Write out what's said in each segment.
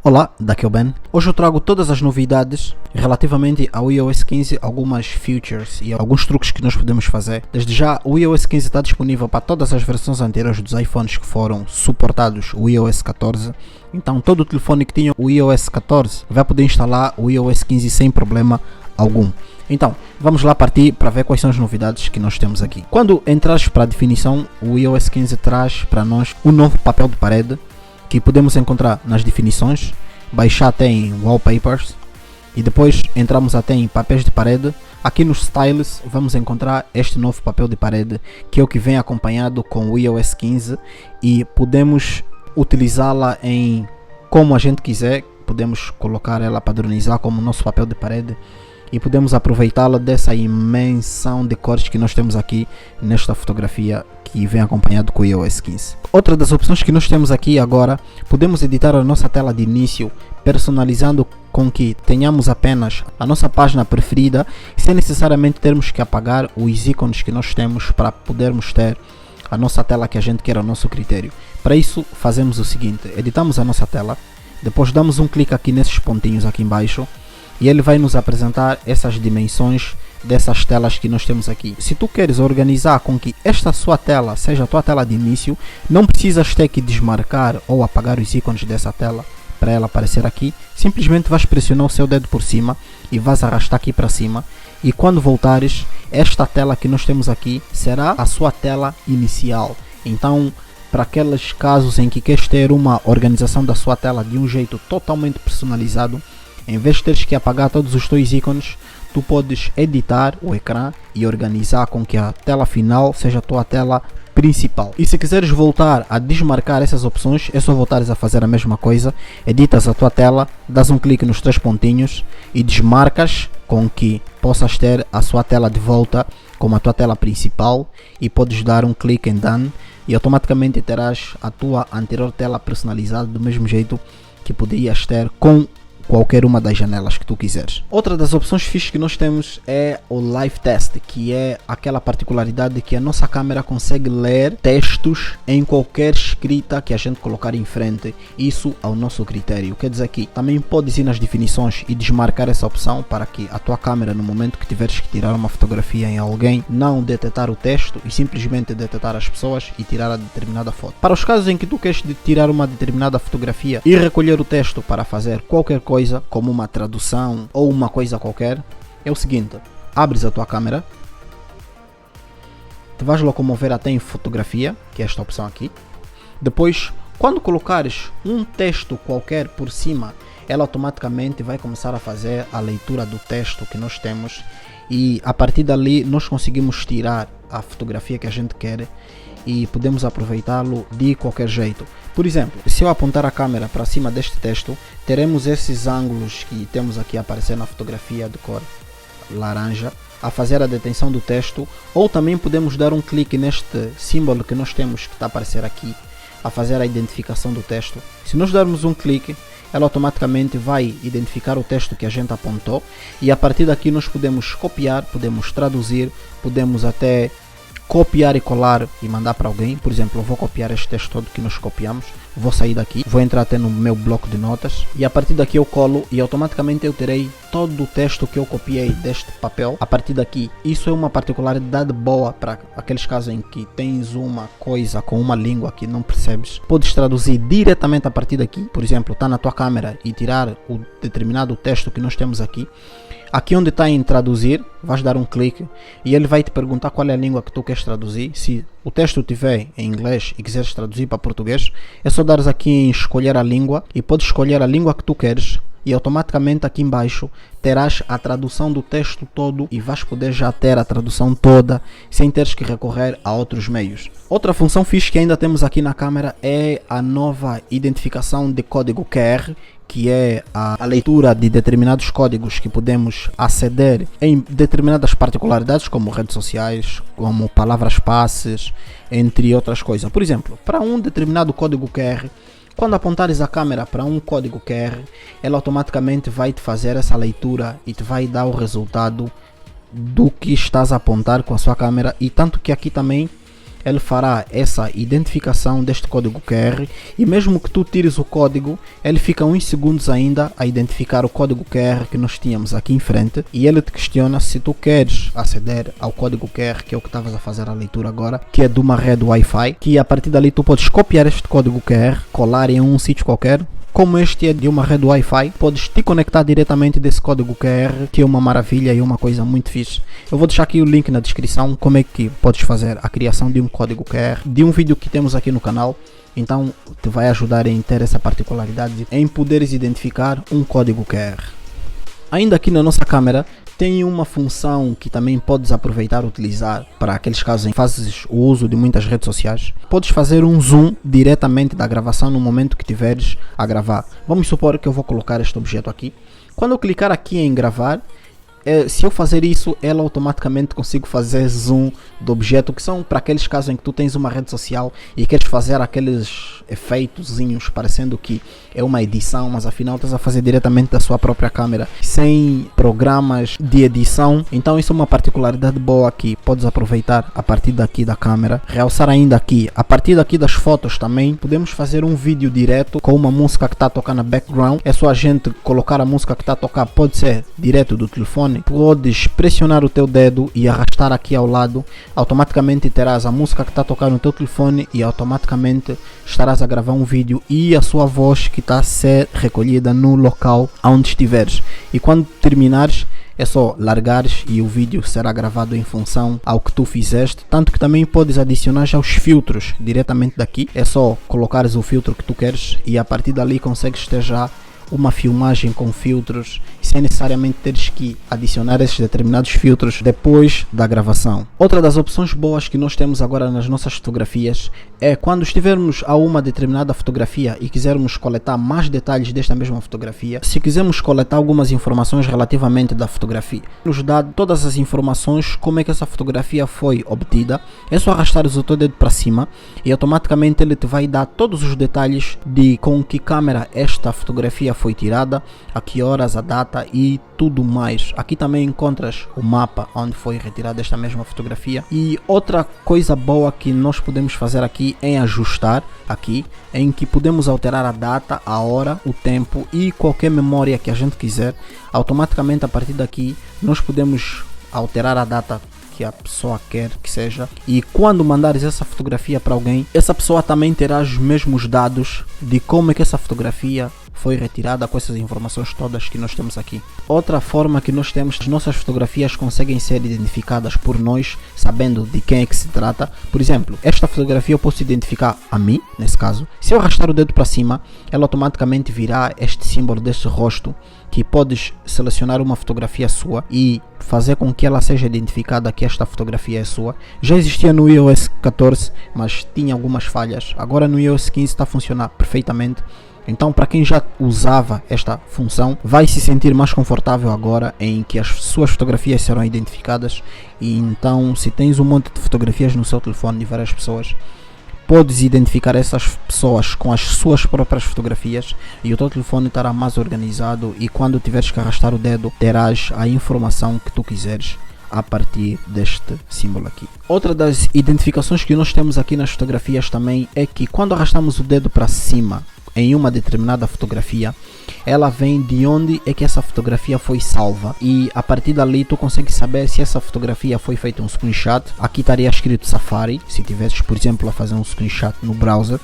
Olá, daqui é o Ben. Hoje eu trago todas as novidades relativamente ao iOS 15, algumas features e alguns truques que nós podemos fazer. Desde já, o iOS 15 está disponível para todas as versões anteriores dos iPhones que foram suportados o iOS 14. Então, todo o telefone que tinha o iOS 14 vai poder instalar o iOS 15 sem problema algum. Então, vamos lá partir para ver quais são as novidades que nós temos aqui. Quando entrares para a definição, o iOS 15 traz para nós um novo papel de parede que podemos encontrar nas definições, baixar até em wallpapers e depois entramos até em papéis de parede. Aqui nos styles vamos encontrar este novo papel de parede que é o que vem acompanhado com o iOS 15 e podemos utilizá-la em como a gente quiser. Podemos colocar ela, padronizar como nosso papel de parede e podemos aproveitá-la dessa imensão de cores que nós temos aqui nesta fotografia que vem acompanhado com o iOS 15. Outra das opções que nós temos aqui agora, podemos editar a nossa tela de início personalizando com que tenhamos apenas a nossa página preferida sem necessariamente termos que apagar os ícones que nós temos para podermos ter a nossa tela que a gente quer ao nosso critério. Para isso fazemos o seguinte: editamos a nossa tela, depois damos um clique aqui nesses pontinhos aqui embaixo e ele vai nos apresentar essas dimensões dessas telas que nós temos aqui. Se tu queres organizar com que esta sua tela seja a tua tela de início, não precisas ter que desmarcar ou apagar os ícones dessa tela para ela aparecer aqui. Simplesmente vais pressionar o seu dedo por cima e vais arrastar aqui para cima, e quando voltares, esta tela que nós temos aqui será a sua tela inicial. Então, para aqueles casos em que queres ter uma organização da sua tela de um jeito totalmente personalizado, em vez de teres que apagar todos os teus ícones, tu podes editar o ecrã e organizar com que a tela final seja a tua tela principal. E se quiseres voltar a desmarcar essas opções, é só voltares a fazer a mesma coisa. Editas a tua tela, dás um clique nos três pontinhos e desmarcas com que possas ter a sua tela de volta como a tua tela principal, e podes dar um clique em Done e automaticamente terás a tua anterior tela personalizada do mesmo jeito que poderias ter com qualquer uma das janelas que tu quiseres. Outra das opções fixas que nós temos é o Live Test, que é aquela particularidade que a nossa câmera consegue ler textos em qualquer escrita que a gente colocar em frente, isso ao nosso critério. Quer dizer que também podes ir nas definições e desmarcar essa opção para que a tua câmera, no momento que tiveres que tirar uma fotografia em alguém, não detectar o texto e simplesmente detectar as pessoas e tirar a determinada foto. Para os casos em que tu queres tirar uma determinada fotografia e recolher o texto para fazer qualquer coisa como uma tradução ou uma coisa qualquer, é o seguinte: abres a tua câmera, te vais locomover até em fotografia, que é esta opção aqui. Depois, quando colocares um texto qualquer por cima, ela automaticamente vai começar a fazer a leitura do texto que nós temos, e a partir dali nós conseguimos tirar a fotografia que a gente quer e podemos aproveitá-lo de qualquer jeito. Por exemplo, se eu apontar a câmera para cima deste texto, teremos esses ângulos que temos aqui a aparecer na fotografia de cor laranja, a fazer a detenção do texto, ou também podemos dar um clique neste símbolo que nós temos que está a aparecer aqui, a fazer a identificação do texto. Se nós darmos um clique, ela automaticamente vai identificar o texto que a gente apontou, e a partir daqui nós podemos copiar, podemos traduzir, podemos até copiar e colar e mandar para alguém. Por exemplo, eu vou copiar este texto todo que nós copiamos, vou sair daqui, vou entrar até no meu bloco de notas e a partir daqui eu colo e automaticamente eu terei todo o texto que eu copiei deste papel a partir daqui. Isso é uma particularidade boa para aqueles casos em que tens uma coisa com uma língua que não percebes. Podes traduzir diretamente a partir daqui. Por exemplo, está na tua câmera e tirar o determinado texto que nós temos aqui. Aqui onde está em traduzir, vais dar um clique e ele vai te perguntar qual é a língua que tu queres traduzir. Se o texto estiver em inglês e quiseres traduzir para português, é só dares aqui em escolher a língua e podes escolher a língua que tu queres, e automaticamente aqui embaixo terás a tradução do texto todo e vais poder já ter a tradução toda sem teres que recorrer a outros meios. Outra função fixe que ainda temos aqui na câmera é a nova identificação de código QR, que é a leitura de determinados códigos que podemos aceder em determinadas particularidades como redes sociais, como palavras-passes, entre outras coisas. Por exemplo, para um determinado código QR, quando apontares a câmera para um código QR, ela automaticamente vai te fazer essa leitura e te vai dar o resultado do que estás a apontar com a sua câmera. E tanto que aqui também ele fará essa identificação deste código QR e mesmo que tu tires o código, ele fica uns segundos ainda a identificar o código QR que nós tínhamos aqui em frente e ele te questiona se tu queres aceder ao código QR, que é o que estavas a fazer a leitura agora, que é de uma rede Wi-Fi, que a partir dali tu podes copiar este código QR, colar em um sítio qualquer. Como este é de uma rede Wi-Fi, podes te conectar diretamente desse código QR, que é uma maravilha e uma coisa muito fixe. Eu vou deixar aqui o link na descrição como é que podes fazer a criação de um código QR, de um vídeo que temos aqui no canal. Então te vai ajudar em ter essa particularidade, em poderes identificar um código QR. Ainda aqui na nossa câmera, tem uma função que também podes aproveitar e utilizar para aqueles casos em que fazes o uso de muitas redes sociais. Podes fazer um zoom diretamente da gravação no momento que estiveres a gravar. Vamos supor que eu vou colocar este objeto aqui. Quando eu clicar aqui em gravar, se eu fazer isso, ela automaticamente consigo fazer zoom do objeto, que são para aqueles casos em que tu tens uma rede social e queres fazer aqueles efeitozinhos parecendo que é uma edição, mas afinal estás a fazer diretamente da sua própria câmera, sem programas de edição. Então isso é uma particularidade boa que podes aproveitar a partir daqui da câmera. Realçar ainda aqui, a partir daqui das fotos também, podemos fazer um vídeo direto com uma música que está a tocar na background. É só a gente colocar a música que está a tocar, pode ser direto do telefone. Podes pressionar o teu dedo e arrastar aqui ao lado, automaticamente terás a música que está a tocar no teu telefone e automaticamente estarás a gravar um vídeo e a sua voz que está a ser recolhida no local onde estiveres. E quando terminares, é só largares e o vídeo será gravado em função ao que tu fizeste. Tanto que também podes adicionar já os filtros diretamente daqui. É só colocares o filtro que tu queres e a partir dali consegues ter já uma filmagem com filtros sem necessariamente teres que adicionar esses determinados filtros depois da gravação. Outra das opções boas que nós temos agora nas nossas fotografias é quando estivermos a uma determinada fotografia e quisermos coletar mais detalhes desta mesma fotografia. Se quisermos coletar algumas informações relativamente da fotografia, nos dá todas as informações, como é que essa fotografia foi obtida. É só arrastares o teu dedo para cima e automaticamente ele te vai dar todos os detalhes de com que câmera esta fotografia foi tirada, a que horas, a data e tudo mais. Aqui também encontras o mapa onde foi retirada esta mesma fotografia. E outra coisa boa que nós podemos fazer aqui é ajustar aqui, em que podemos alterar a data, a hora, o tempo e qualquer memória que a gente quiser. Automaticamente a partir daqui nós podemos alterar a data que a pessoa quer que seja, e quando mandares essa fotografia para alguém, essa pessoa também terá os mesmos dados de como é que essa fotografia foi retirada, com essas informações todas que nós temos aqui. Outra forma que nós temos, as nossas fotografias conseguem ser identificadas por nós, sabendo de quem é que se trata. Por exemplo, esta fotografia eu posso identificar a mim, nesse caso. Se eu arrastar o dedo para cima, ela automaticamente virá este símbolo deste rosto, que podes selecionar uma fotografia sua e fazer com que ela seja identificada que esta fotografia é sua. Já existia no iOS 14, mas tinha algumas falhas. Agora no iOS 15 está a funcionar perfeitamente. Então, para quem já usava esta função, vai se sentir mais confortável agora em que as suas fotografias serão identificadas. E então, se tens um monte de fotografias no seu telefone de várias pessoas, podes identificar essas pessoas com as suas próprias fotografias e o teu telefone estará mais organizado, e quando tiveres que arrastar o dedo, terás a informação que tu quiseres a partir deste símbolo aqui. Outra das identificações que nós temos aqui nas fotografias também é que quando arrastamos o dedo para cima em uma determinada fotografia, ela vem de onde é que essa fotografia foi salva, e a partir dali tu consegues saber se essa fotografia foi feita um screenshot. Aqui estaria escrito Safari, se tivesses por exemplo a fazer um screenshot no browser.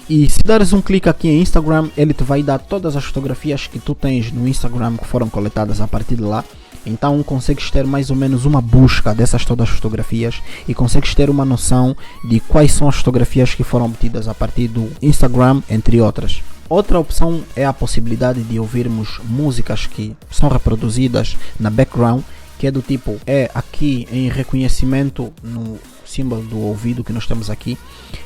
E se dares um clique aqui em Instagram, ele te vai dar todas as fotografias que tu tens no Instagram que foram coletadas a partir de lá. Então consegues ter mais ou menos uma busca dessas todas as fotografias e consegues ter uma noção de quais são as fotografias que foram obtidas a partir do Instagram, entre outras. Outra opção é a possibilidade de ouvirmos músicas que são reproduzidas na background, que é do tipo, é aqui em reconhecimento no símbolo do ouvido que nós temos aqui,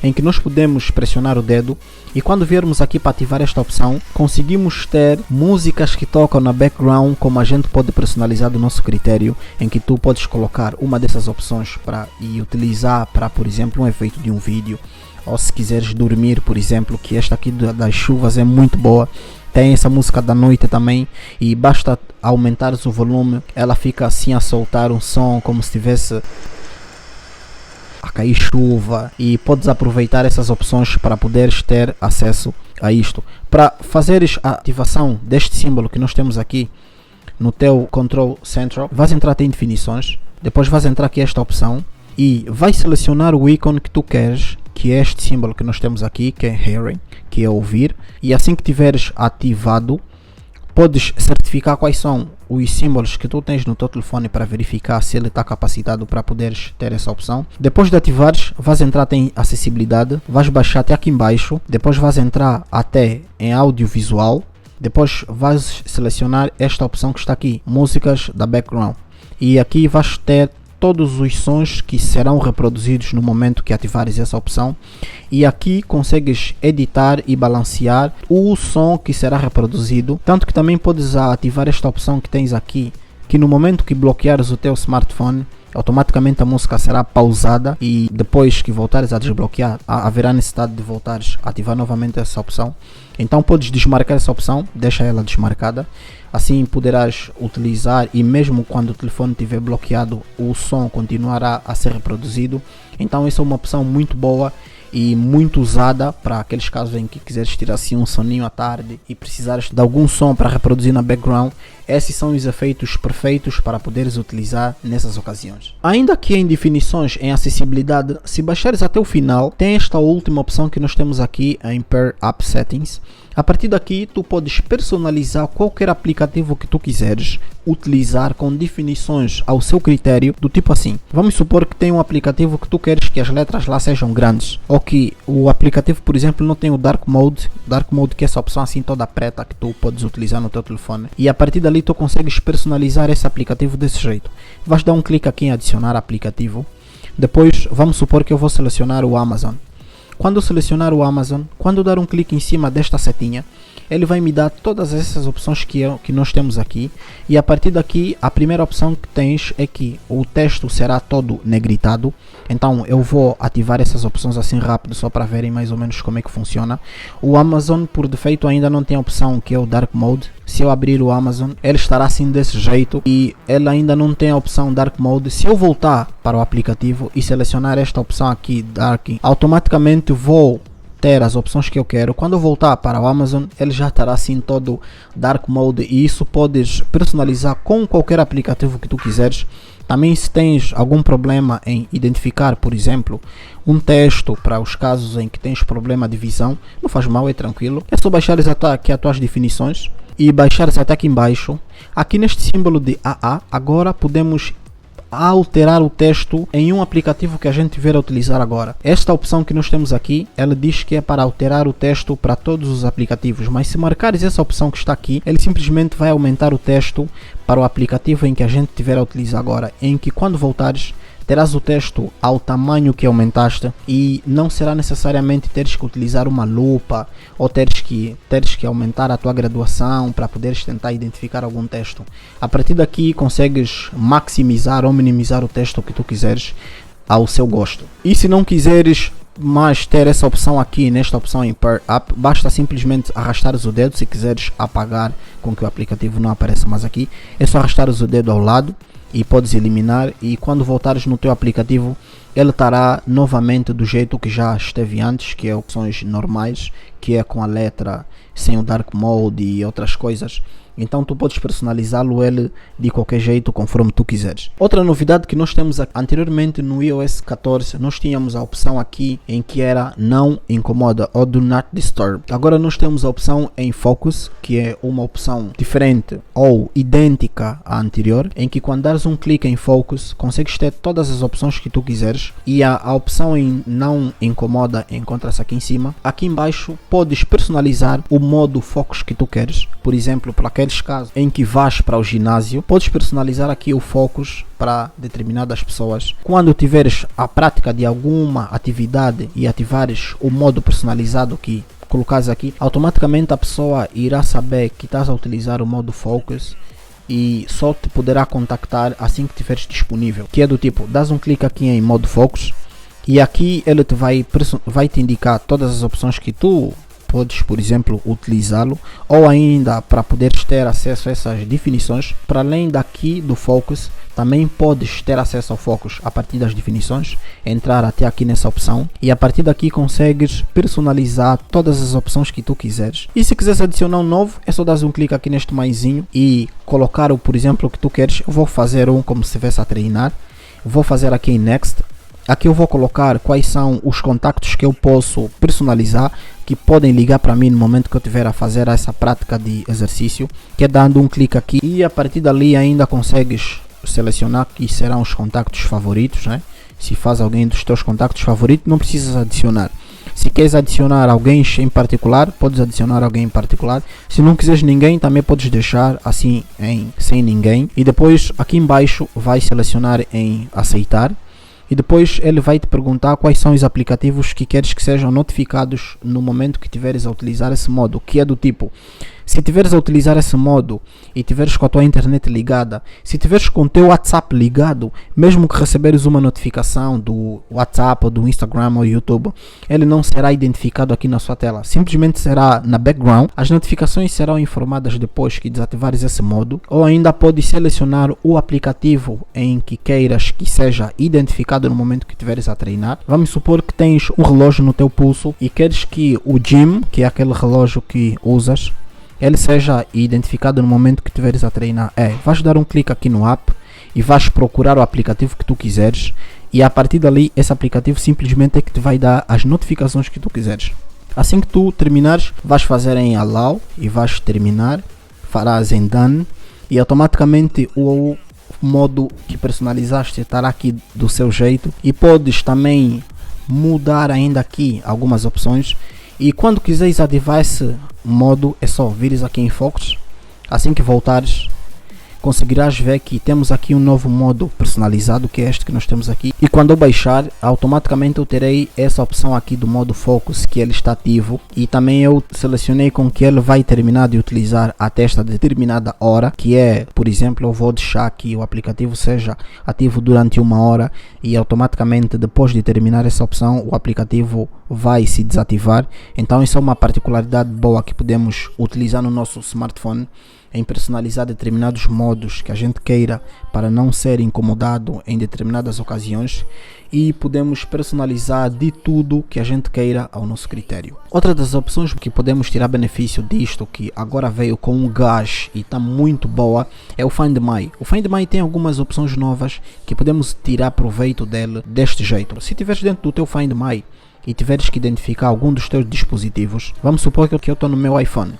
em que nós podemos pressionar o dedo e quando viermos aqui para ativar esta opção, conseguimos ter músicas que tocam na background, como a gente pode personalizar do nosso critério, em que tu podes colocar uma dessas opções e utilizar para, por exemplo, um efeito de um vídeo, ou se quiseres dormir, por exemplo, que esta aqui das chuvas é muito boa. Tem essa música da noite também, e basta aumentares o volume, ela fica assim a soltar um som como se tivesse a cair chuva, e podes aproveitar essas opções para poderes ter acesso a isto. Para fazeres a ativação deste símbolo que nós temos aqui no teu Control Central, vais entrar em definições, depois vais entrar aqui esta opção e vais selecionar o ícone que tu queres, que é este símbolo que nós temos aqui, que é Hearing, que é ouvir, e assim que tiveres ativado, podes certificar quais são os símbolos que tu tens no teu telefone para verificar se ele está capacitado para poderes ter essa opção. Depois de ativares, vais entrar em acessibilidade, vais baixar até aqui embaixo, depois vais entrar até em audiovisual, depois vais selecionar esta opção que está aqui, músicas da background, e aqui vais ter todos os sons que serão reproduzidos no momento que ativares essa opção, e aqui consegues editar e balancear o som que será reproduzido, tanto que também podes ativar esta opção que tens aqui, que no momento que bloqueares o teu smartphone, automaticamente a música será pausada, e depois que voltares a desbloquear, haverá necessidade de voltares a ativar novamente essa opção. Então podes desmarcar essa opção, deixa ela desmarcada, assim poderás utilizar, e mesmo quando o telefone estiver bloqueado, o som continuará a ser reproduzido. Então essa é uma opção muito boa e muito usada para aqueles casos em que quiseres tirar assim um soninho à tarde e precisares de algum som para reproduzir na background. Esses são os efeitos perfeitos para poderes utilizar nessas ocasiões. Ainda aqui em definições, em acessibilidade, se baixares até o final, tem esta última opção que nós temos aqui em Pair App Settings. A partir daqui tu podes personalizar qualquer aplicativo que tu quiseres utilizar com definições ao seu critério, do tipo assim: vamos supor que tem um aplicativo que tu queres que as letras lá sejam grandes, ou que o aplicativo, por exemplo, não tem o Dark Mode, que é essa opção assim toda preta que tu podes utilizar no teu telefone, e a partir dali tu consegues personalizar esse aplicativo desse jeito. Vais dar um clique aqui em adicionar aplicativo, depois vamos supor que eu vou selecionar o Amazon. Quando eu selecionar o Amazon, quando eu dar um clique em cima desta setinha, ele vai me dar todas essas opções que nós temos aqui, e a partir daqui a primeira opção que tens é que o texto será todo negritado. Então eu vou ativar essas opções assim rápido, só para verem mais ou menos como é que funciona. O Amazon por defeito ainda não tem a opção que é o Dark Mode. Se eu abrir o Amazon, ele estará assim desse jeito, e ele ainda não tem a opção Dark Mode. Se eu voltar para o aplicativo e selecionar esta opção aqui, Dark, automaticamente vou ter as opções que eu quero. Quando eu voltar para o Amazon, ele já estará assim todo Dark Mode, e isso podes personalizar com qualquer aplicativo que tu quiseres. Também, se tens algum problema em identificar, por exemplo, um texto para os casos em que tens problema de visão, não faz mal, é tranquilo. É só baixares aqui as tuas definições e baixares até aqui embaixo. Aqui neste símbolo de AA, agora podemos alterar o texto em um aplicativo que a gente vier a utilizar agora. Esta opção que nós temos aqui, ela diz que é para alterar o texto para todos os aplicativos, mas se marcares essa opção que está aqui, ele simplesmente vai aumentar o texto para o aplicativo em que a gente tiver a utilizar agora, em que quando voltares terás o texto ao tamanho que aumentaste, e não será necessariamente teres que utilizar uma lupa ou teres que aumentar a tua graduação para poderes tentar identificar algum texto. A partir daqui consegues maximizar ou minimizar o texto que tu quiseres ao seu gosto. E se não quiseres mais ter essa opção aqui, nesta opção em Pair Up, basta simplesmente arrastares o dedo. Se quiseres apagar com que o aplicativo não apareça mais aqui, é só arrastares o dedo ao lado e podes eliminar, e quando voltares no teu aplicativo ele estará novamente do jeito que já esteve antes, que é opções normais, que é com a letra, sem o Dark Mode e outras coisas. Então tu podes personalizá-lo ele de qualquer jeito, conforme tu quiseres. Outra novidade que nós temos aqui, anteriormente no iOS 14 nós tínhamos a opção aqui em que era não incomoda ou do not disturb. Agora nós temos a opção em focus, que é uma opção diferente ou idêntica à anterior, em que quando dares um clique em focus consegues ter todas as opções que tu quiseres, e a opção em não incomoda encontra-se aqui em cima. Aqui embaixo podes personalizar o modo focus que tu queres. Por exemplo, para aqueles casos em que vais para o ginásio, podes personalizar aqui o focus para determinadas pessoas. Quando tiveres a prática de alguma atividade e ativares o modo personalizado que colocares aqui, automaticamente a pessoa irá saber que estás a utilizar o modo focus e só te poderá contactar assim que tiveres disponível, que é do tipo, dás um clique aqui em modo focus e aqui ele vai te indicar todas as opções que tu podes, por exemplo, utilizá-lo, ou ainda para poderes ter acesso a essas definições, para além daqui do Focus, também podes ter acesso ao Focus a partir das definições, entrar até aqui nessa opção e a partir daqui consegues personalizar todas as opções que tu quiseres. E se quiseres adicionar um novo, é só dar um clique aqui neste maisinho e colocar o, por exemplo, o que tu queres. Eu vou fazer um como se estivesse a treinar, vou fazer aqui em Next. Aqui eu vou colocar quais são os contactos que eu posso personalizar, que podem ligar para mim no momento que eu estiver a fazer essa prática de exercício, que é dando um clique aqui e a partir dali ainda consegues selecionar que serão os contactos favoritos, né? Se faz alguém dos teus contactos favoritos, não precisas adicionar. Se queres adicionar alguém em particular, podes adicionar alguém em particular. Se não quiseres ninguém, também podes deixar assim sem ninguém. E depois aqui embaixo vai selecionar em aceitar. E depois ele vai te perguntar quais são os aplicativos que queres que sejam notificados no momento que tiveres a utilizar esse modo, que é do tipo, se tiveres a utilizar esse modo e tiveres com a tua internet ligada, se tiveres com o teu WhatsApp ligado, mesmo que receberes uma notificação do WhatsApp ou do Instagram ou YouTube, ele não será identificado aqui na sua tela, simplesmente será na background. As notificações serão informadas depois que desativares esse modo, ou ainda podes selecionar o aplicativo em que queiras que seja identificado no momento que estiveres a treinar. Vamos supor que tens um relógio no teu pulso e queres que o Gym, que é aquele relógio que usas, ele seja identificado no momento que estiveres a treinar. Vais dar um clique aqui no app e vais procurar o aplicativo que tu quiseres e a partir dali esse aplicativo simplesmente é que te vai dar as notificações que tu quiseres. Assim que tu terminares, vais fazer em Allow e vais terminar, farás em Done e automaticamente o modo que personalizaste estará aqui do seu jeito e podes também mudar ainda aqui algumas opções. E quando quiseres ativar esse modo, é só vires aqui em Focus. Assim que voltares, conseguirás ver que temos aqui um novo modo personalizado, que é este que nós temos aqui. E quando eu baixar, automaticamente eu terei essa opção aqui do modo Focus, que ele está ativo. E também eu selecionei com que ele vai terminar de utilizar até esta determinada hora, que é, por exemplo, eu vou deixar que o aplicativo seja ativo durante 1 hora e automaticamente depois de terminar essa opção o aplicativo vai se desativar. Então isso é uma particularidade boa que podemos utilizar no nosso smartphone em personalizar determinados modos que a gente queira para não ser incomodado em determinadas ocasiões e podemos personalizar de tudo que a gente queira ao nosso critério. Outra das opções que podemos tirar benefício disto, que agora veio com um gás e está muito boa, é o Find My. O Find My tem algumas opções novas que podemos tirar proveito dele deste jeito. Se tiveres dentro do teu Find My e tiveres que identificar algum dos teus dispositivos, vamos supor que eu estou no meu iPhone.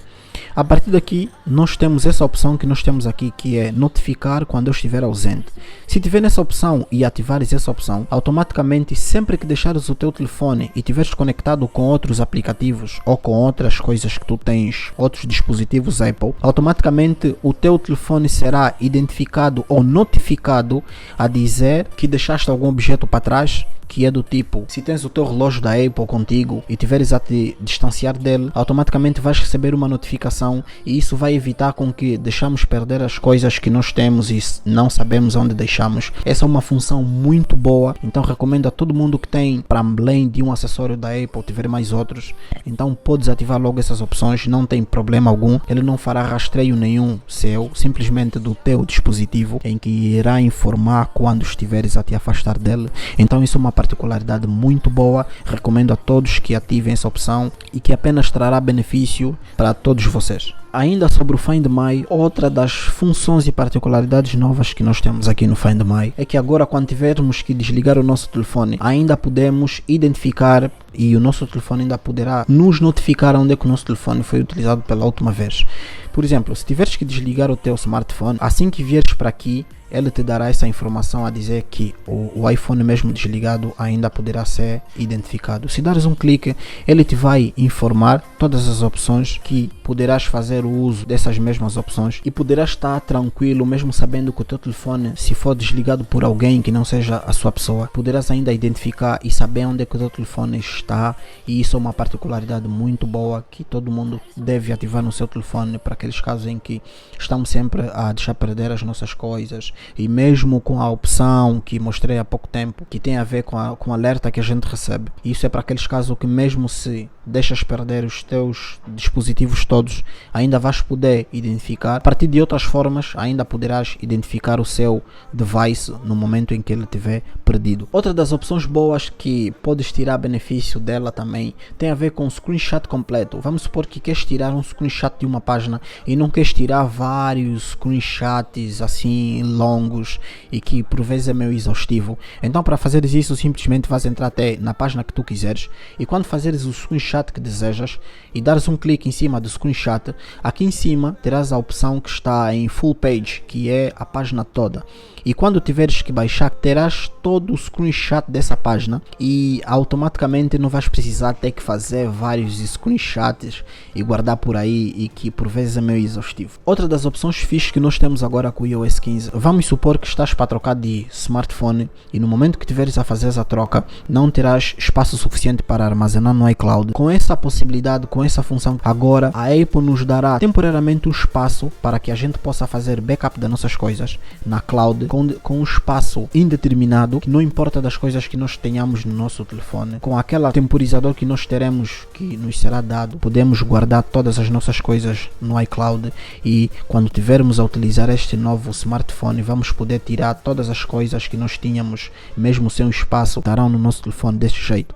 A partir daqui nós temos essa opção que nós temos aqui, que é notificar quando eu estiver ausente. Se tiver nessa opção e ativares essa opção, automaticamente sempre que deixares o teu telefone e tiveres conectado com outros aplicativos ou com outras coisas que tu tens, outros dispositivos Apple, automaticamente o teu telefone será identificado ou notificado a dizer que deixaste algum objeto para trás, que é do tipo, se tens o teu relógio da Apple contigo e tiveres a te distanciar dele, automaticamente vais receber uma notificação e isso vai evitar com que deixamos perder as coisas que nós temos e não sabemos onde deixamos. Essa é uma função muito boa, então recomendo a todo mundo que tem, para além de um acessório da Apple, tiver mais outros, então podes ativar logo essas opções, não tem problema algum, ele não fará rastreio nenhum seu, simplesmente do teu dispositivo, em que irá informar quando estiveres a te afastar dele. Então isso é uma particularidade muito boa, recomendo a todos que ativem essa opção e que apenas trará benefício para todos vocês. Ainda sobre o Find My, outra das funções e particularidades novas que nós temos aqui no Find My é que agora, quando tivermos que desligar o nosso telefone, ainda podemos identificar e o nosso telefone ainda poderá nos notificar onde é que o nosso telefone foi utilizado pela última vez. Por exemplo, se tiveres que desligar o teu smartphone, assim que vieres para aqui, ele te dará essa informação a dizer que o iPhone mesmo desligado ainda poderá ser identificado. Se dares um clique, ele te vai informar todas as opções que poderás fazer o uso dessas mesmas opções e poderás estar tranquilo mesmo sabendo que o teu telefone, se for desligado por alguém que não seja a sua pessoa, poderás ainda identificar e saber onde é que o teu telefone está, e isso é uma particularidade muito boa que todo mundo deve ativar no seu telefone para aqueles casos em que estamos sempre a deixar perder as nossas coisas. E mesmo com a opção que mostrei há pouco tempo, que tem a ver com o alerta que a gente recebe, isso é para aqueles casos que mesmo se deixas perder os teus dispositivos todos, ainda vais poder identificar, a partir de outras formas ainda poderás identificar o seu device no momento em que ele estiver perdido. Outra das opções boas que podes tirar benefício dela também tem a ver com o screenshot completo. Vamos supor que queres tirar um screenshot de uma página e não queres tirar vários screenshots assim longos e que por vezes é meio exaustivo. Então, para fazeres isso, simplesmente vais entrar até na página que tu quiseres, e quando fazeres o screenshot que desejas e dares um clique em cima do screenshot, aqui em cima terás a opção que está em full page, que é a página toda. E quando tiveres que baixar, terás todo o screenshot dessa página e automaticamente não vais precisar ter que fazer vários screenshots e guardar por aí, e que por vezes é meio exaustivo. Outra das opções fixas que nós temos agora com o iOS 15, vamos supor que estás para trocar de smartphone e no momento que tiveres a fazer essa troca não terás espaço suficiente para armazenar no iCloud. Com essa possibilidade, com essa função, agora a Apple nos dará temporariamente um espaço para que a gente possa fazer backup das nossas coisas na cloud com um espaço indeterminado, que não importa das coisas que nós tenhamos no nosso telefone. Com aquele temporizador que nós teremos, que nos será dado, podemos guardar todas as nossas coisas no iCloud, e quando tivermos a utilizar este novo smartphone vamos poder tirar todas as coisas que nós tínhamos, mesmo sem um espaço, estarão no nosso telefone deste jeito.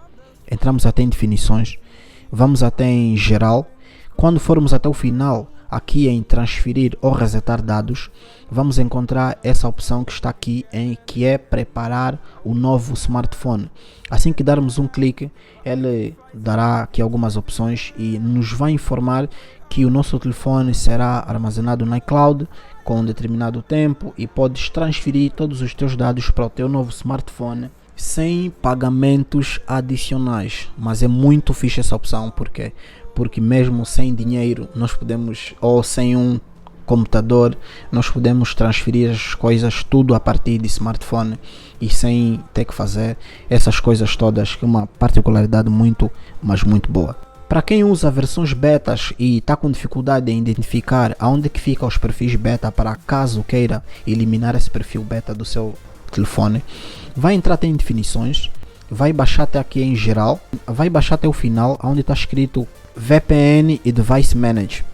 Entramos até em definições, vamos até em geral, quando formos até o final, aqui em transferir ou resetar dados, vamos encontrar essa opção que está aqui, que é preparar o novo smartphone. Assim que darmos um clique, ele dará aqui algumas opções e nos vai informar que o nosso telefone será armazenado no iCloud com um determinado tempo, e podes transferir todos os teus dados para o teu novo smartphone sem pagamentos adicionais. Mas é muito fixe essa opção, porque mesmo sem dinheiro nós podemos, ou sem um computador, nós podemos transferir as coisas tudo a partir de smartphone e sem ter que fazer essas coisas todas, que é uma particularidade muito, mas muito boa. Para quem usa versões betas e está com dificuldade em identificar aonde que ficam os perfis beta, para caso queira eliminar esse perfil beta do seu telefone, vai entrar até em definições, vai baixar até aqui em geral, vai baixar até o final onde está escrito VPN e Device Manage,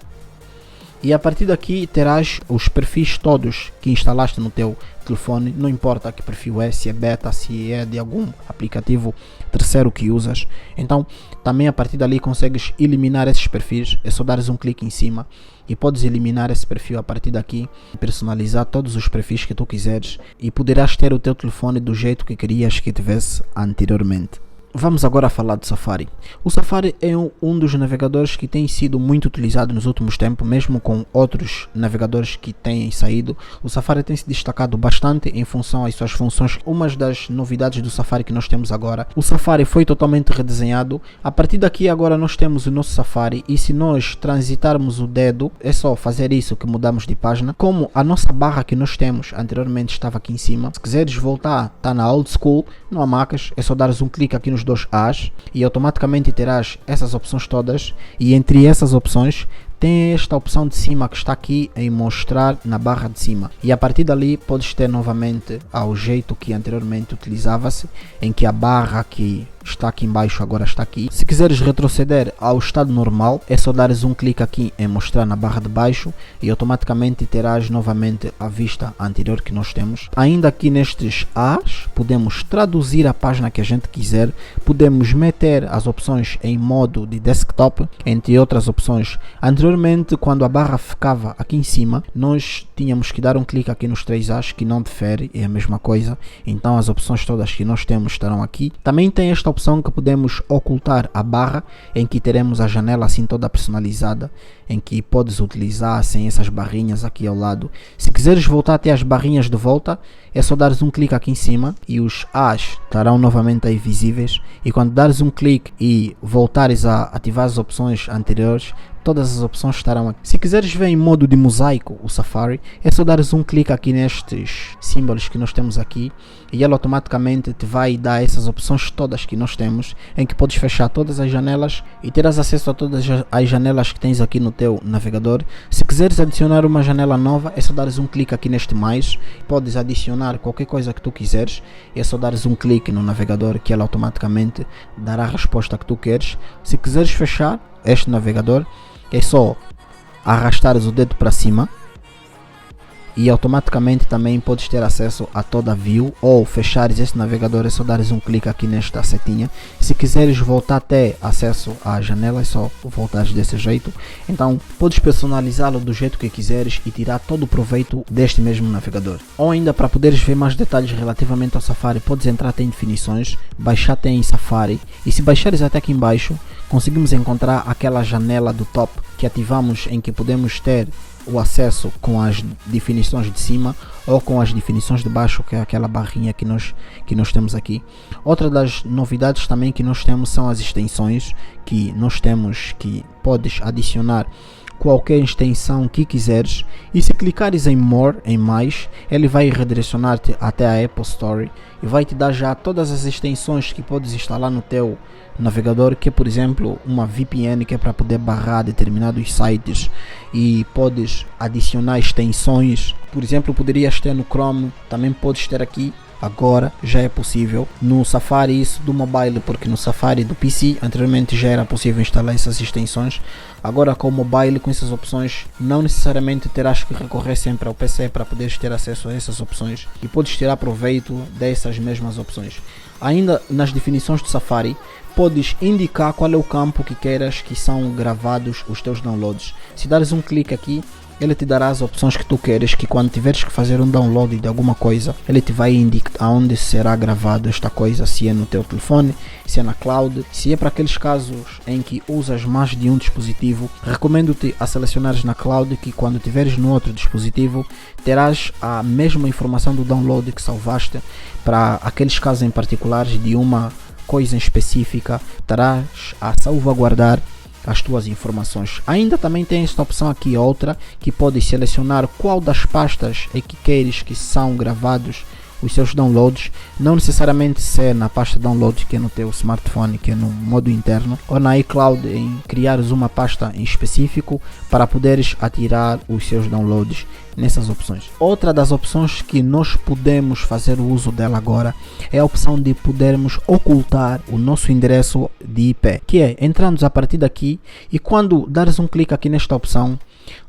e a partir daqui terás os perfis todos que instalaste no teu telefone, não importa que perfil é, se é beta, se é de algum aplicativo terceiro que usas. Então também a partir dali consegues eliminar esses perfis, é só dares um clique em cima e podes eliminar esse perfil a partir daqui, personalizar todos os perfis que tu quiseres, e poderás ter o teu telefone do jeito que querias que tivesse anteriormente. Vamos agora falar do Safari. O Safari é um dos navegadores que tem sido muito utilizado nos últimos tempos, mesmo com outros navegadores que têm saído. O Safari tem se destacado bastante em função às suas funções. Uma das novidades do Safari que nós temos agora, o Safari foi totalmente redesenhado. A partir daqui agora nós temos o nosso Safari, e se nós transitarmos o dedo, é só fazer isso que mudamos de página. Como a nossa barra que nós temos anteriormente estava aqui em cima, se quiseres voltar, está na old school, não há macas, é só dares um clique aqui nos dois As e automaticamente terás essas opções todas, e entre essas opções tem esta opção de cima que está aqui em mostrar na barra de cima, e a partir dali podes ter novamente ao jeito que anteriormente utilizava-se, em que a barra que está aqui embaixo agora está aqui. Se quiseres retroceder ao estado normal, é só dares um clique aqui em mostrar na barra de baixo e automaticamente terás novamente a vista anterior que nós temos. Ainda aqui nestes As podemos traduzir a página que a gente quiser, podemos meter as opções em modo de desktop, entre outras opções. Anteriormente, quando a barra ficava aqui em cima, nós tínhamos que dar um clique aqui nos três As, que não difere, é a mesma coisa. Então as opções todas que nós temos estarão aqui. Também tem esta opção que podemos ocultar a barra, em que teremos a janela assim toda personalizada, em que podes utilizar sem essas barrinhas aqui ao lado. Se quiseres voltar até as barrinhas de volta, é só dares um clique aqui em cima e os As estarão novamente aí visíveis, e quando dares um clique e voltares a ativar as opções anteriores, todas as opções estarão aqui. Se quiseres ver em modo de mosaico o Safari, é só dares um clique aqui nestes símbolos que nós temos aqui e ele automaticamente te vai dar essas opções todas que nós temos, em que podes fechar todas as janelas e terás acesso a todas as janelas que tens aqui no teu navegador. Se quiseres adicionar uma janela nova, é só dares um clique aqui neste mais, podes adicionar qualquer coisa que tu quiseres, é só dares um clique no navegador que ele automaticamente dará a resposta que tu queres. Se quiseres fechar este navegador, é só arrastares o dedo para cima e automaticamente também podes ter acesso a toda a view, ou fechares este navegador é só dares um clique aqui nesta setinha. Se quiseres voltar a ter acesso à janela, é só voltares desse jeito. Então podes personalizá-lo do jeito que quiseres e tirar todo o proveito deste mesmo navegador. Ou ainda, para poderes ver mais detalhes relativamente ao Safari, podes entrar até em definições, baixar até em Safari, e se baixares até aqui embaixo conseguimos encontrar aquela janela do top que ativamos, em que podemos ter o acesso com as definições de cima ou com as definições de baixo, que é aquela barrinha que nós temos aqui. Outra das novidades também que nós temos são as extensões que nós temos, que podes adicionar qualquer extensão que quiseres, e se clicares em More, em mais, ele vai redirecionar-te até a Apple Store e vai te dar já todas as extensões que podes instalar no teu navegador, que é, por exemplo, uma VPN, que é para poder barrar determinados sites, e podes adicionar extensões. Por exemplo, poderias ter no Chrome, também podes ter aqui. Agora já é possível no Safari isso do mobile, porque no Safari do PC anteriormente já era possível instalar essas extensões. Agora com o mobile, com essas opções, não necessariamente terás que recorrer sempre ao PC para poderes ter acesso a essas opções, e podes tirar proveito dessas mesmas opções. Ainda nas definições do Safari, podes indicar qual é o campo que queiras que são gravados os teus downloads. Se dares um clique aqui, ele te dará as opções que tu queres, que quando tiveres que fazer um download de alguma coisa, ele te vai indicar aonde será gravado esta coisa, se é no teu telefone, se é na cloud. Se é para aqueles casos em que usas mais de um dispositivo, recomendo-te a selecionares na cloud, que quando tiveres no outro dispositivo, terás a mesma informação do download que salvaste. Para aqueles casos em particulares de uma coisa em específica, terás a salvaguardar as tuas informações. Ainda também tem esta opção aqui, outra, que podes selecionar qual das pastas é que queres que são gravados os seus downloads, não necessariamente ser na pasta download que é no teu smartphone, que é no modo interno, ou na iCloud, em criares uma pasta em específico para poderes atirar os seus downloads nessas opções. Outra das opções que nós podemos fazer o uso dela agora é a opção de podermos ocultar o nosso endereço de IP, que é entrando a partir daqui, e quando dares um clique aqui nesta opção,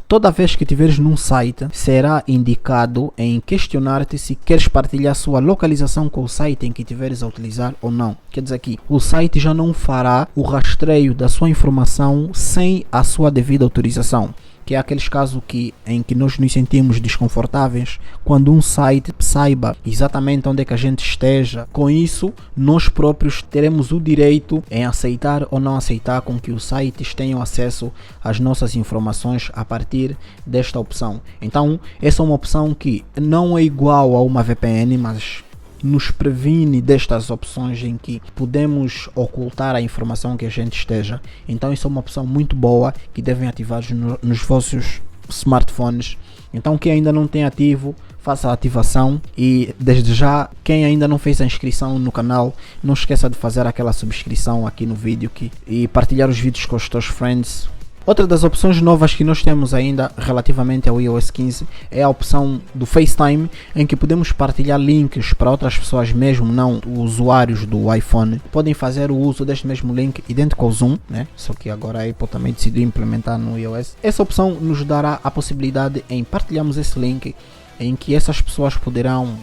toda vez que tiveres num site, será indicado em questionar-te se queres partilhar sua localização com o site em que tiveres a utilizar ou não. Quer dizer que o site já não fará o rastreio da sua informação sem a sua devida autorização, que é aqueles casos em que nós nos sentimos desconfortáveis quando um site saiba exatamente onde é que a gente esteja. Com isso, nós próprios teremos o direito em aceitar ou não aceitar com que os sites tenham acesso às nossas informações a partir desta opção. Então, essa é uma opção que não é igual a uma VPN, mas nos previne destas opções em que podemos ocultar a informação que a gente esteja. Então isso é uma opção muito boa que devem ativar nos vossos smartphones. Então quem ainda não tem ativo, faça a ativação, e desde já quem ainda não fez a inscrição no canal, não esqueça de fazer aquela subscrição aqui no vídeo e partilhar os vídeos com os teus friends. Outra das opções novas que nós temos ainda relativamente ao iOS 15 é a opção do FaceTime, em que podemos partilhar links para outras pessoas, mesmo não usuários do iPhone. Podem fazer o uso deste mesmo link idêntico ao Zoom, né? Só que agora a Apple também decidiu implementar no iOS. Essa opção nos dará a possibilidade em partilharmos esse link, em que essas pessoas poderão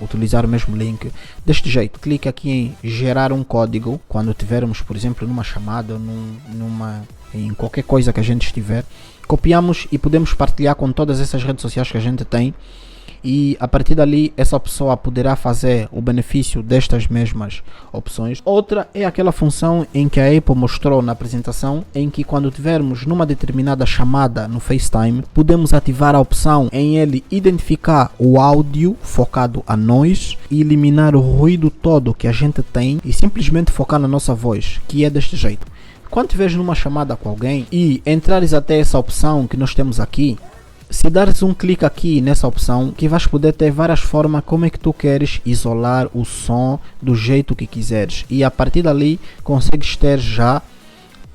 utilizar o mesmo link deste jeito. Clique aqui em gerar um código quando tivermos, por exemplo, numa chamada ou em qualquer coisa que a gente estiver, copiamos e podemos partilhar com todas essas redes sociais que a gente tem, e a partir dali essa pessoa poderá fazer o benefício destas mesmas opções. Outra é aquela função em que a Apple mostrou na apresentação, em que quando tivermos numa determinada chamada no FaceTime, podemos ativar a opção em ele identificar o áudio focado a nós e eliminar o ruído todo que a gente tem e simplesmente focar na nossa voz, que é deste jeito. Quando estiveres numa chamada com alguém e entrares até essa opção que nós temos aqui, se dares um clique aqui nessa opção, que vais poder ter várias formas como é que tu queres isolar o som do jeito que quiseres, e a partir dali consegues ter já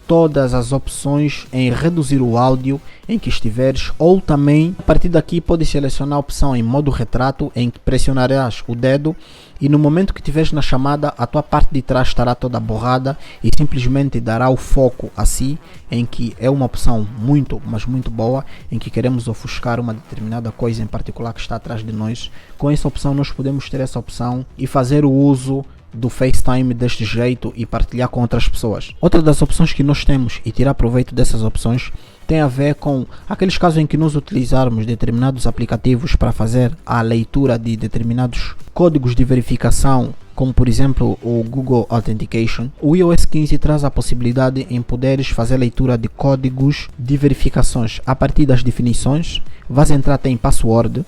todas as opções em reduzir o áudio em que estiveres, ou também a partir daqui podes selecionar a opção em modo retrato, em que pressionarás o dedo e no momento que estiveres na chamada a tua parte de trás estará toda borrada e simplesmente dará o foco a si, em que é uma opção muito, mas muito boa, em que queremos ofuscar uma determinada coisa em particular que está atrás de nós. Com essa opção nós podemos ter essa opção e fazer o uso do FaceTime deste jeito e partilhar com outras pessoas. Outra das opções que nós temos e tirar proveito dessas opções tem a ver com aqueles casos em que nós utilizarmos determinados aplicativos para fazer a leitura de determinados códigos de verificação, como por exemplo o Google Authentication. O iOS 15 traz a possibilidade em poderes fazer leitura de códigos de verificações a partir das definições. Vais entrar até em password,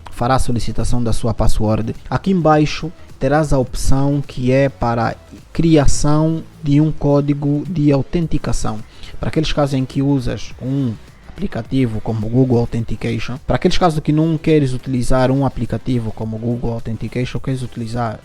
fará a solicitação da sua password. Aqui embaixo terás a opção que é para criação de um código de autenticação. Para aqueles casos em que usas um aplicativo como Google Authentication, para aqueles casos que não queres utilizar um aplicativo como Google Authentication, queres utilizar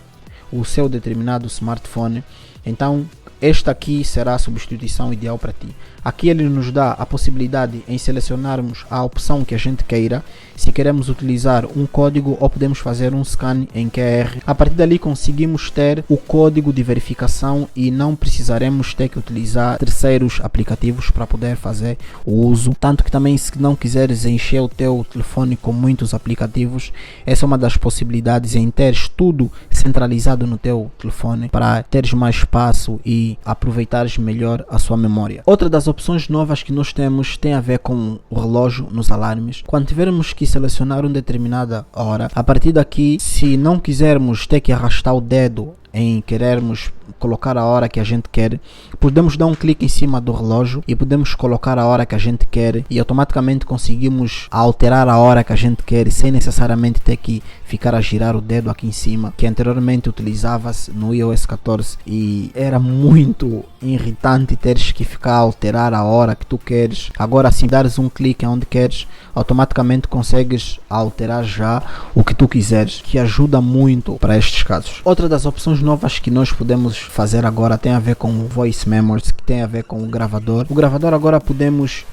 o seu determinado smartphone, então esta aqui será a substituição ideal para ti. Aqui ele nos dá a possibilidade em selecionarmos a opção que a gente queira, se queremos utilizar um código ou podemos fazer um scan em QR. A partir dali conseguimos ter o código de verificação e não precisaremos ter que utilizar terceiros aplicativos para poder fazer o uso. Tanto que também, se não quiseres encher o teu telefone com muitos aplicativos, essa é uma das possibilidades em teres tudo centralizado no teu telefone para teres mais espaço e aproveitares melhor a sua memória. Outra das opções novas que nós temos tem a ver com o relógio nos alarmes. Quando tivermos que selecionar uma determinada hora, a partir daqui, se não quisermos ter que arrastar o dedo em querermos colocar a hora que a gente quer, podemos dar um clique em cima do relógio e podemos colocar a hora que a gente quer e automaticamente conseguimos alterar a hora que a gente quer sem necessariamente ter que ficar a girar o dedo aqui em cima, que anteriormente utilizava-se no iOS 14 e era muito irritante teres que ficar a alterar a hora que tu queres. Agora, se dares um clique onde queres, automaticamente consegues alterar já o que tu quiseres, que ajuda muito para estes casos. Outra das opções novas que nós podemos fazer agora tem a ver com o Voice Memories, que tem a ver com o gravador. No gravador agora podemos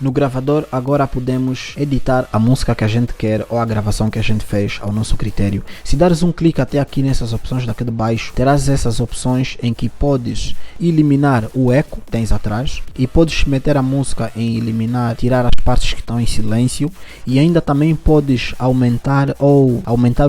editar a música que a gente quer ou a gravação que a gente fez ao nosso critério. Se dares um clique até aqui nessas opções daqui de baixo, terás essas opções em que podes eliminar o eco que tens atrás e podes meter a música em eliminar, tirar as partes que estão em silêncio, e ainda também podes aumentar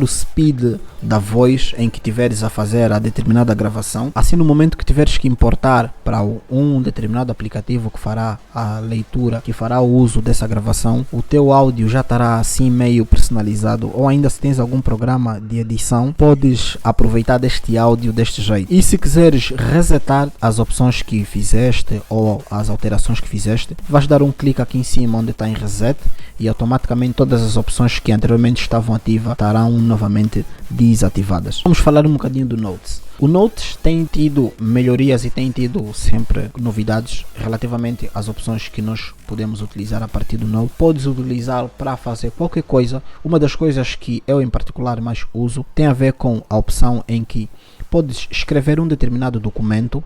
o speed da voz em que tiveres a fazer a determinada gravação. Assim, no momento que tiveres que importar para um determinado aplicativo que fará a leitura, que fará o uso dessa gravação, o teu áudio já estará assim meio personalizado, ou ainda se tens algum programa de edição, podes aproveitar deste áudio deste jeito. E se quiseres resetar as opções que fizeste ou as alterações que fizeste, vais dar um clique aqui em cima onde está em reset e automaticamente todas as opções que anteriormente estavam ativas estarão novamente desativadas. Vamos falar um bocadinho do Notes. O Notes tem tido melhorias e tem tido sempre novidades relativamente às opções que nós podemos utilizar a partir do Note. Podes utilizá-lo para fazer qualquer coisa. Uma das coisas que eu em particular mais uso tem a ver com a opção em que podes escrever um determinado documento,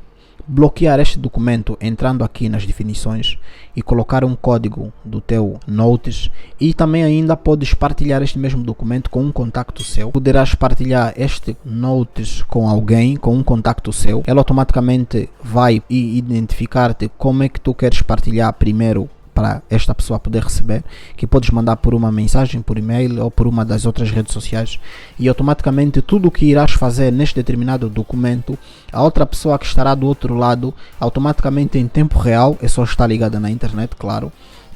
bloquear este documento entrando aqui nas definições e colocar um código do teu Notes, e também ainda podes partilhar este mesmo documento com um contacto seu. Poderás partilhar este Notes com alguém, com um contacto seu. Ela automaticamente vai identificar-te como é que tu queres partilhar primeiro para esta pessoa poder receber, que podes mandar por uma mensagem, por e-mail ou por uma das outras redes sociais, e automaticamente tudo o que irás fazer neste determinado documento, a outra pessoa que estará do outro lado, automaticamente em tempo real, é só estar ligada na internet, claro,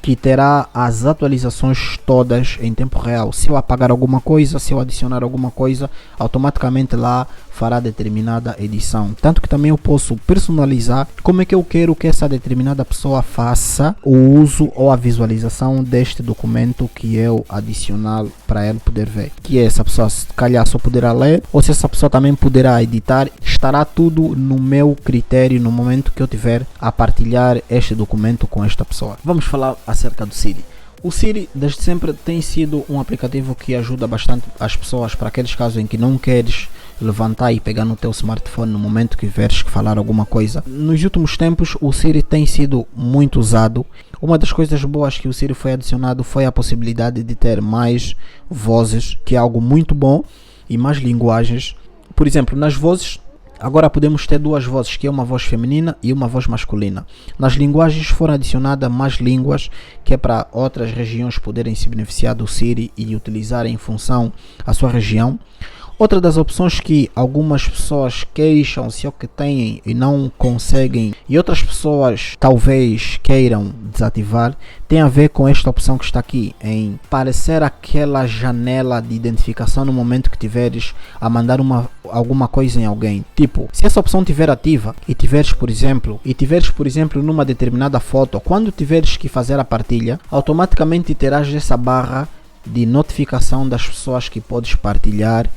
que terá as atualizações todas em tempo real. Se eu apagar alguma coisa, se eu adicionar alguma coisa, automaticamente lá fará determinada edição. Tanto que também eu posso personalizar como é que eu quero que essa determinada pessoa faça o uso ou a visualização deste documento que eu adicionar para ela poder ver. Que essa pessoa, se calhar, só poderá ler, ou se essa pessoa também poderá editar. Estará tudo no meu critério no momento que eu tiver a partilhar este documento com esta pessoa. Vamos falar acerca do Siri. O Siri desde sempre tem sido um aplicativo que ajuda bastante as pessoas para aqueles casos em que não queres levantar e pegar no teu smartphone no momento que tiveres que falar alguma coisa. Nos últimos tempos o Siri tem sido muito usado. Uma das coisas boas que o Siri foi adicionado foi a possibilidade de ter mais vozes, que é algo muito bom, e mais linguagens. Por exemplo, nas vozes, agora podemos ter duas vozes, que é uma voz feminina e uma voz masculina. Nas linguagens foram adicionadas mais línguas, que é para outras regiões poderem se beneficiar do Siri e utilizar em função a sua região. Outra das opções que algumas pessoas queixam-se ou que têm e não conseguem, e outras pessoas talvez queiram desativar, tem a ver com esta opção que está aqui, em parecer aquela janela de identificação no momento que tiveres a mandar alguma coisa em alguém. Tipo, se essa opção estiver ativa e tiveres, por exemplo, numa determinada foto, quando tiveres que fazer a partilha, automaticamente terás essa barra de notificação das pessoas que podes partilhar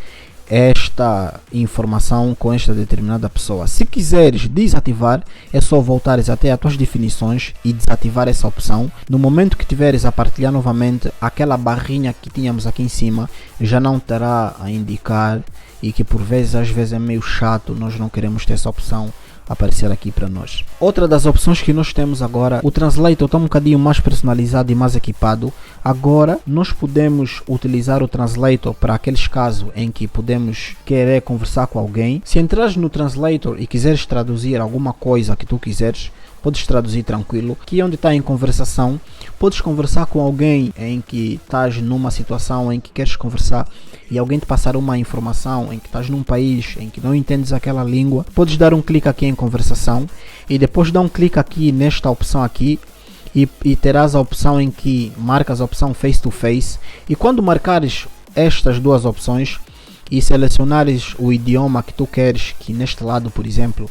esta informação com esta determinada pessoa. Se quiseres desativar, é só voltares até as tuas definições e desativar essa opção. No momento que tiveres a partilhar novamente, aquela barrinha que tínhamos aqui em cima já não terá a indicar, e que por vezes, às vezes é meio chato, nós não queremos ter essa opção aparecer aqui para nós. Outra das opções que nós temos agora, o Translator está um bocadinho mais personalizado e mais equipado. Agora nós podemos utilizar o Translator para aqueles casos em que podemos querer conversar com alguém. Se entrares no Translator e quiseres traduzir alguma coisa que tu quiseres, podes traduzir tranquilo, que onde está em conversação, podes conversar com alguém em que estás numa situação em que queres conversar e alguém te passar uma informação em que estás num país em que não entendes aquela língua, podes dar um clique aqui em conversação e depois dar um clique aqui nesta opção aqui e terás a opção em que marcas a opção face to face, e quando marcares estas duas opções e selecionares o idioma que tu queres, que neste lado, por exemplo,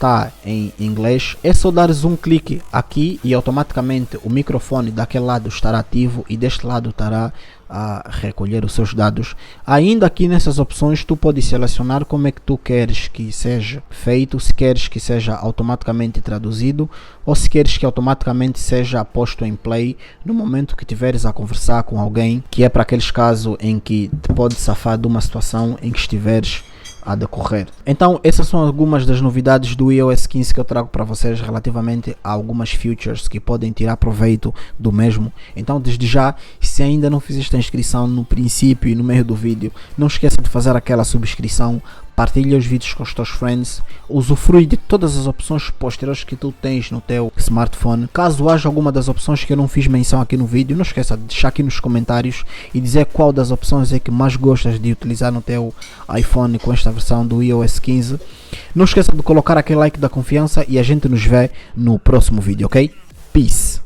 está em inglês, é só dares um clique aqui e automaticamente o microfone daquele lado estará ativo e deste lado estará a recolher os seus dados. Ainda aqui nessas opções tu podes selecionar como é que tu queres que seja feito, se queres que seja automaticamente traduzido ou se queres que automaticamente seja posto em play no momento que tiveres a conversar com alguém, que é para aqueles casos em que te pode safar de uma situação em que estiveres a decorrer. Então essas são algumas das novidades do iOS 15 que eu trago para vocês relativamente a algumas features que podem tirar proveito do mesmo. Então desde já, se ainda não fizeste a inscrição no princípio e no meio do vídeo, não esqueça de fazer aquela subscrição, partilha os vídeos com os teus friends, usufrui de todas as opções posteriores que tu tens no teu smartphone. Caso haja alguma das opções que eu não fiz menção aqui no vídeo, não esqueça de deixar aqui nos comentários e dizer qual das opções é que mais gostas de utilizar no teu iPhone com esta versão do iOS 15. Não esqueça de colocar aquele like da confiança e a gente nos vê no próximo vídeo, ok? Peace!